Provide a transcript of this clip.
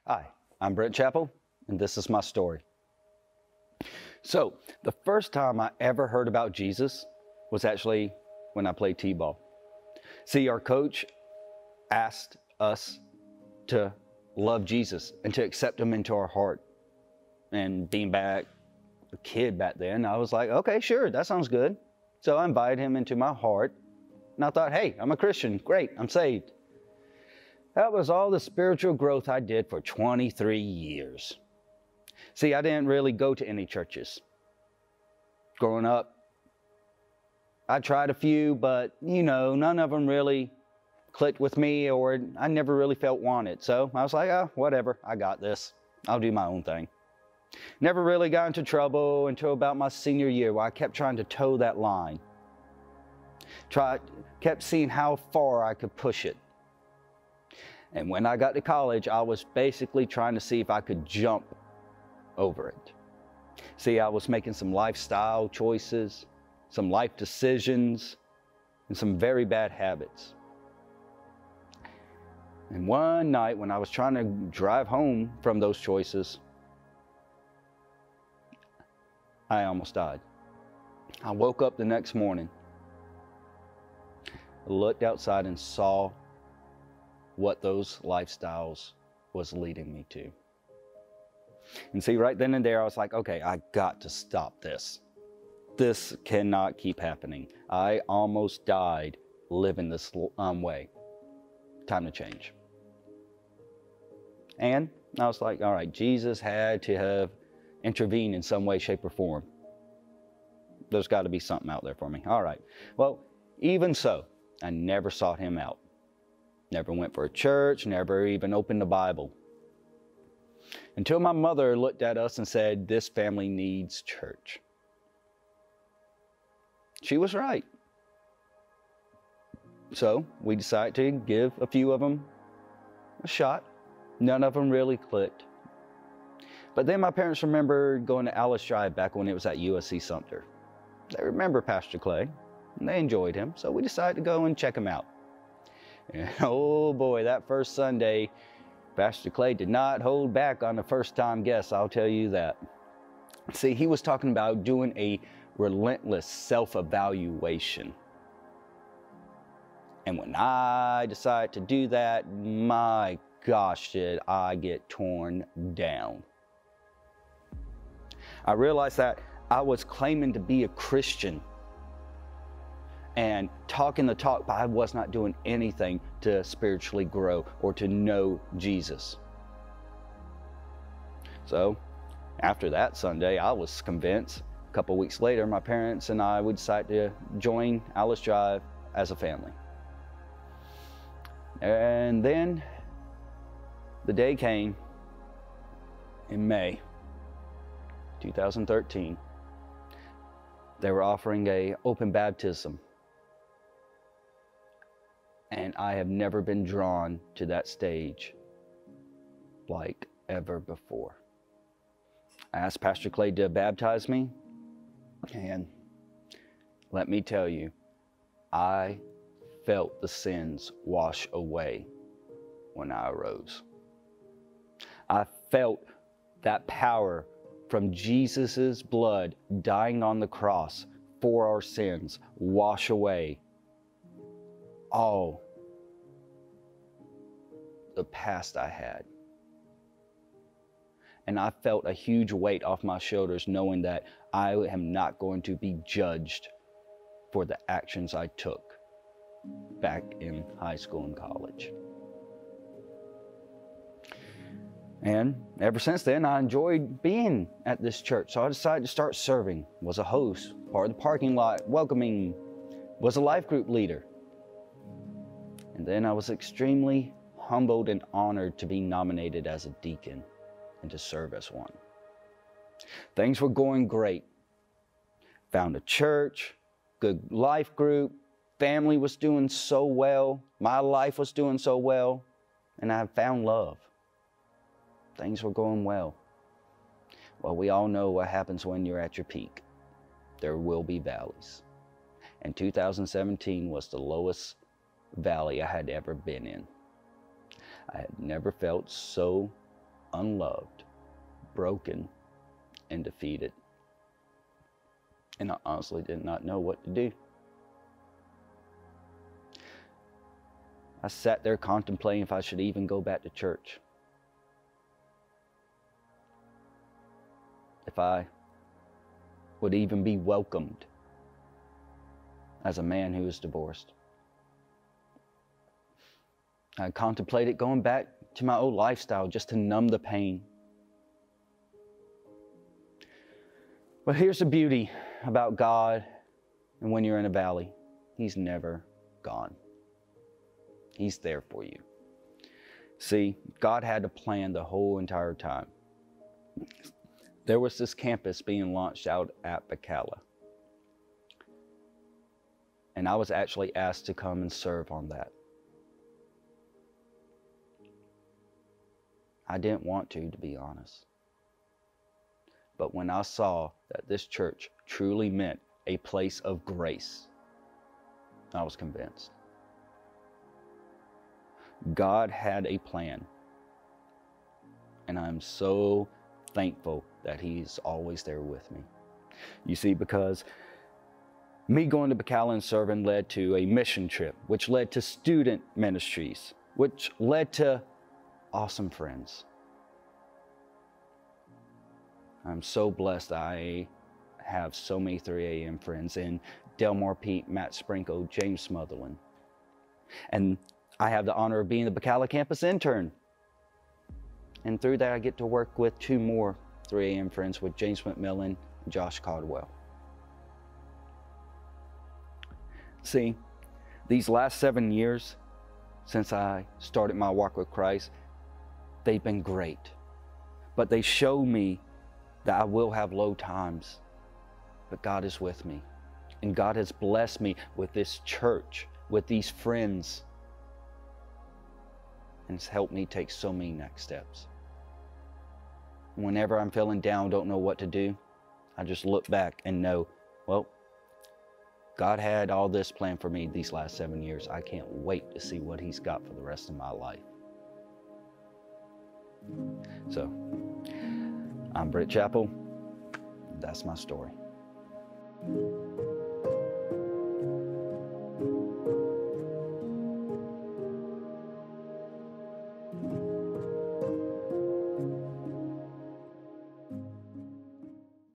Hi, I'm Brent Chappell, and this is my story. So, the first time I ever heard about Jesus was actually when I played t-ball. See, our coach asked us to love Jesus and to accept him into our heart. And being a kid back then, I was like, okay, sure, that sounds good. So I invited him into my heart, and I thought, hey, I'm a Christian, great, I'm saved. That was all the spiritual growth I did for 23 years. See, I didn't really go to any churches. Growing up, I tried a few, but none of them really clicked with me, or I never really felt wanted. So I was like, oh, whatever, I got this. I'll do my own thing. Never really got into trouble until about my senior year, where I kept trying to toe that line. Kept seeing how far I could push it. And when I got to college, I was basically trying to see if I could jump over it. See, I was making some lifestyle choices, some life decisions, and some very bad habits. And one night when I was trying to drive home from those choices, I almost died. I woke up the next morning, looked outside and saw what those lifestyles was leading me to. And see, right then and there, I was like, okay, I got to stop this. This cannot keep happening. I almost died living this way. Time to change. And I was like, all right, Jesus had to have intervened in some way, shape, or form. There's got to be something out there for me. All right. Well, even so, I never sought him out. Never went for a church, never even opened the Bible. Until my mother looked at us and said, this family needs church. She was right. So we decided to give a few of them a shot. None of them really clicked. But then my parents remembered going to Alice Drive back when it was at USC Sumter. They remember Pastor Clay, and they enjoyed him, so we decided to go and check him out. And oh boy, that first Sunday, Pastor Clay did not hold back on the first-time guests, I'll tell you that. See, he was talking about doing a relentless self-evaluation. And when I decided to do that, my gosh, did I get torn down. I realized that I was claiming to be a Christian and talking the talk, but I was not doing anything to spiritually grow or to know Jesus. So after that Sunday, I was convinced. A couple weeks later, my parents and I would decide to join Alice Drive as a family. And then the day came in May 2013. They were offering an open baptism. And I have never been drawn to that stage like ever before. I asked Pastor Clay to baptize me, and let me tell you, I felt the sins wash away when I arose. I felt that power from Jesus' blood dying on the cross for our sins wash away all the past I had. And I felt a huge weight off my shoulders knowing that I am not going to be judged for the actions I took back in high school and college. And ever since then, I enjoyed being at this church. So I decided to start serving, was a host, part of the parking lot, welcoming, was a life group leader. And then I was extremely humbled and honored to be nominated as a deacon and to serve as one. Things were going great. Found a church, good life group, family was doing so well, my life was doing so well, and I found love. Things were going well. Well, we all know what happens when you're at your peak. There will be valleys. And 2017 was the lowest valley I had ever been in. I had never felt so unloved, broken, and defeated. And I honestly did not know what to do. I sat there contemplating if I should even go back to church. If I would even be welcomed as a man who is divorced. I contemplated going back to my old lifestyle just to numb the pain. But here's the beauty about God and when you're in a valley. He's never gone. He's there for you. See, God had a plan the whole entire time. There was this campus being launched out at Bacala. And I was actually asked to come and serve on that. I didn't want to be honest. But when I saw that this church truly meant a place of grace, I was convinced. God had a plan. And I'm so thankful that He's always there with me. You see, because me going to Bacala and serving led to a mission trip, which led to student ministries, which led to awesome friends. I'm so blessed that I have so many 3 a.m. friends in Delmar Pete, Matt Sprinkle, James Smotherland. And I have the honor of being the Bacala campus intern. And through that, I get to work with 2 more 3 a.m. friends with James McMillan and Josh Caldwell. See, these last 7 years since I started my walk with Christ, they've been great. But they show me that I will have low times, but God is with me. And God has blessed me with this church, with these friends, and it's helped me take so many next steps. Whenever I'm feeling down, don't know what to do, I just look back and know, well, God had all this planned for me these last 7 years. I can't wait to see what He's got for the rest of my life. So, I'm Brent Chappell. That's my story.